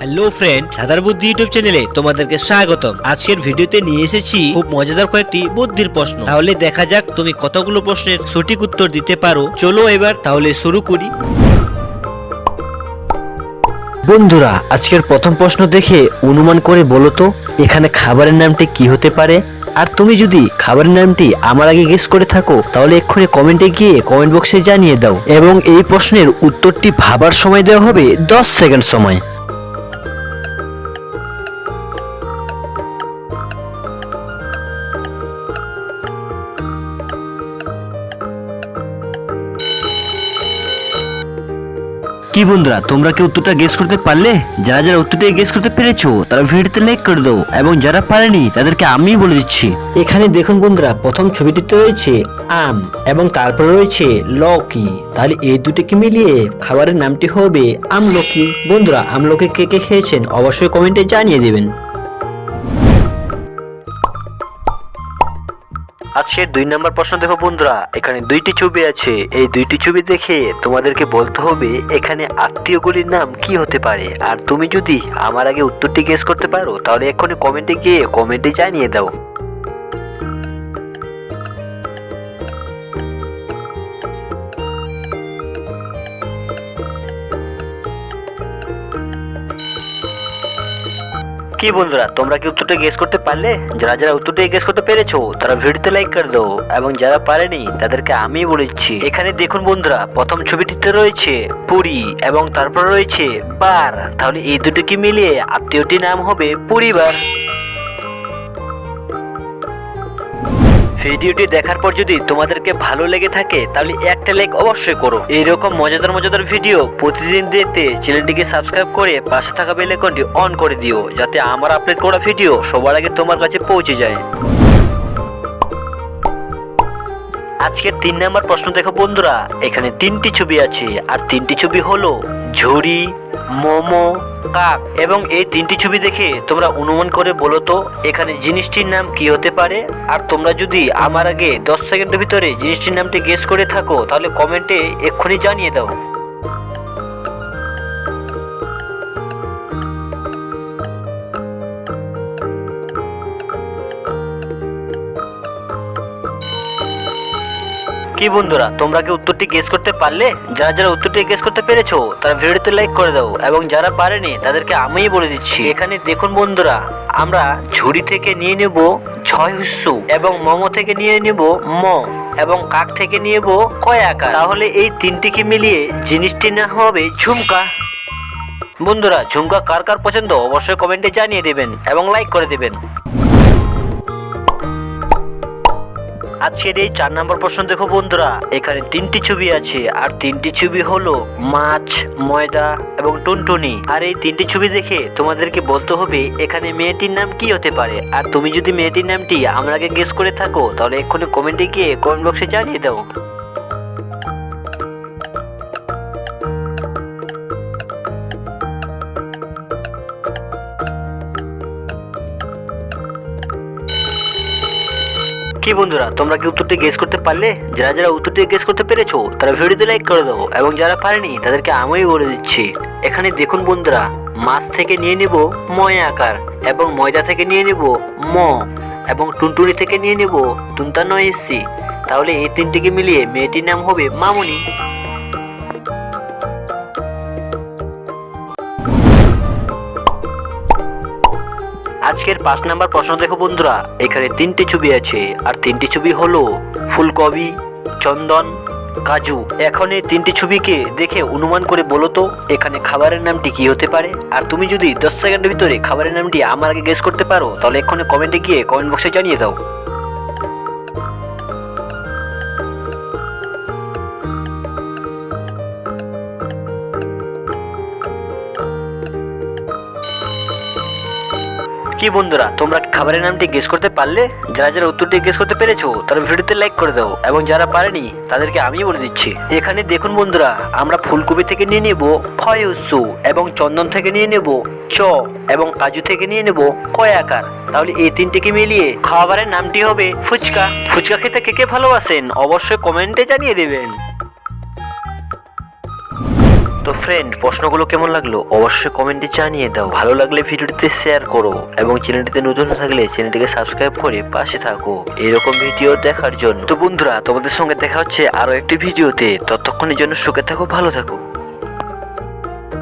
Hello friend, সাদার বুদ্ধি YouTube চ্যানেলে তোমাদেরকে স্বাগতম। আজকের ভিডিওতে নিয়ে এসেছি খুব মজাদার কয়েকটি বুদ্ধির প্রশ্ন। তাহলে দেখা যাক তুমি কতগুলো প্রশ্নের সঠিক উত্তর দিতে পারো। চলো এবার তাহলে শুরু করি। বন্ধুরা, আজকের প্রথম প্রশ্ন দেখে অনুমান করে বলো তো এখানে খাবারের নামটি কি হতে পারে। আর তুমি যদি খাবারের নামটি আমার আগে গেস করে থাকো তাহলে এক্ষুনি কমেন্টে গিয়ে কমেন্ট বক্সে জানিয়ে দাও, এবং এই প্রশ্নের উত্তরটি ভাবার সময় দেওয়া হবে 10 সেকেন্ড সময়। কি বন্ধুরা, তোমরা কি উত্তরটা গেস করতে পারলে? যারা যারা উত্তরটা গেস করতে পেরেছো তারা ভিডিওতে লাইক করে দাও, এবং যারা পারেনি তাদেরকে আমি বলে দিচ্ছি। এখানে দেখুন বন্ধুরা, প্রথম ছবিটিতে রয়েছে আম এবং তারপরে রয়েছে লকি। তাহলে এই দুটোকে মিলিয়ে খাবারের নামটি হবে আমলকি। বন্ধুরা, আমলকি কে কে খেয়েছেন অবশ্যই কমেন্টে জানিয়ে দেবেন। আজকের 2 নম্বর প্রশ্ন দেখো বন্ধুরা, এখানে দুইটি ছবি আছে। এই দুইটি ছবি দেখে তোমাদেরকে বলতে হবে এখানে আত্মীয়গুলির নাম কি হতে পারে। আর তুমি যদি আমার আগে উত্তরটি গেস করতে পারো তাহলে এক্ষুনি কমেন্টে গিয়ে কমেন্টে জানিয়ে দাও। কি বন্ধুরা, তোমরা কি উত্তরটা গেস করতে পারলে? যারা যারা উত্তরটা গেস করতে পেরেছো তারা ভিডিওতে লাইক করে দাও, এবং যারা পারেনি তাদেরকে আমি বলেছি। এখানে দেখুন বন্ধুরা, প্রথম ছবিটিতে রয়েছে পুরি এবং তারপর রয়েছে বার। তাহলে এই দুটোকে মিলিয়ে আত্মীয়টির নাম হবে পরিবার। ভিডিওটি দেখার পর যদি তোমাদেরকে ভালো লেগে থাকে তাহলে একটা লাইক অবশ্যই করো। এইরকম মজাদার ভিডিও প্রতিদিন দেখতে চ্যানেলটিকে সাবস্ক্রাইব করে পাশে থাকা বেল আইকনটি অন করে দিও, যাতে আমার আপলোড করা ভিডিও সবার আগে তোমার কাছে পৌঁছে যায়। আজকের 3 নম্বর প্রশ্ন দেখো বন্ধুরা, এখানে 3টি ছবি আছে। আর 3টি ছবি হলো ঝুড়ি, মোমো, কাক। এবং এই 3টি ছবি দেখে তোমরা অনুমান করে বলো তো এখানে জিনিসটির নাম কি হতে পারে। আর তোমরা যদি আমার আগে 10 সেকেন্ডের ভিতরে জিনিসটির নামটি গেস করে থাকো তাহলে কমেন্টে এক্ষুনি জানিয়ে দাও। কি বন্ধুরা, তোমরা কি উত্তরটি গেস করতে পারলে? যারা যারা উত্তরটি গেস করতে পেরেছো তারা ভিডিওতে লাইক করে দাও, এবং যারা পারেনি তাদেরকে আমিই বলে দিচ্ছি। এখানে দেখুন বন্ধুরা, আমরা ঝুড়ি থেকে নিয়ে নেব ছয়হুস্সু, এবং মোমো থেকে নিয়ে নেব ম, এবং কাক থেকে নিয়ে নেব কয়াকার। তাহলে এই 3টিকে মিলিয়ে জিনিসটির নাম হবে ঝুমকা। বন্ধুরা, ঝুমকা কার কার পছন্দ অবশ্যই কমেন্টে জানিয়ে দেবেন এবং লাইক করে দেবেন। আজকের এই 4 নম্বর প্রশ্ন দেখো বন্ধুরা, এখানে 3টি ছবি আছে। আর 3টি ছবি হলো মাছ, ময়দা এবং টুনটুনি। আর এই 3টি ছবি দেখে তোমাদেরকে বলতে হবে এখানে মেয়েটির নাম কি হতে পারে। আর তুমি যদি মেয়েটির নামটি আমার আগে গেস করে থাকো তাহলে এক্ষুনি কমেন্টে গিয়ে কমেন্ট বক্সে জানিয়ে দাও। কি বন্ধুরা, তোমরা কি উত্তরটি গেস করতে পারলে? যারা যারা উত্তরটি গেস করতে পেরেছো তারা ভিডিওতে লাইক করে দাও, এবং যারা পারেনি তাদেরকে আমিই বলে দিচ্ছি। এখানে দেখুন বন্ধুরা, মাছ থেকে নিয়ে নেব ময় আকার, এবং ময়দা থেকে নিয়ে নেব ম, এবং টুনটুনি থেকে নিয়ে নেব তুন্তানয়সি। তাহলে এই 3টিকে মিলিয়ে মেয়েটির নাম হবে মামুনি। আজকের 5 নম্বর প্রশ্ন দেখো বন্ধুরা, এখানে 3টি ছবি আছে। আর 3টি ছবি হলো ফুলকপি, চন্দন, কাজু। এখন এই 3টি ছবিকে দেখে অনুমান করে বলো তো এখানে খাবারের নামটি কি হতে পারে। আর তুমি যদি 10 সেকেন্ডের ভিতরে খাবারের নামটি আমার আগে গেস করতে পারো তাহলে এক্ষুনি কমেন্টে গিয়ে কমেন্ট বক্সে জানিয়ে দাও। কি বন্ধুরা, তোমরা খাবারের নামটি গেস করতে পারলে? যারা যারা উত্তরটি গেস করতে পেরেছো তারা ভিডিওতে লাইক করে দাও, এবং যারা পারেনি তাদেরকে আমি বলে দিচ্ছি। এখানে দেখুন বন্ধুরা, আমরা ফুলকপি থেকে নিয়ে নেব ফয়ুসু, এবং চন্দন থেকে নিয়ে নেব চ, এবং কাজু থেকে নিয়ে নেব কয়াকার। তাহলে এই 3টিকে মিলিয়ে খাবারের নামটি হবে ফুচকা। ফুচকা খেতে কে কে ভালোবাসেন অবশ্যই কমেন্টে জানিয়ে দেবেন। তো ফ্রেন্ড, প্রশ্নগুলো কেমন লাগলো অবশ্যই কমেন্টে জানিয়ে দাও। ভালো লাগলে ভিডিওটিতে শেয়ার করো এবং চ্যানেলটিতে নতুন থাকলে চ্যানেলটিকে সাবস্ক্রাইব করে পাশে থাকো এরকম ভিডিও দেখার জন্য। তো বন্ধুরা, তোমাদের সঙ্গে দেখা হচ্ছে আরো একটি ভিডিওতে। ততক্ষণের জন্য সুখে থাকো, ভালো থাকো।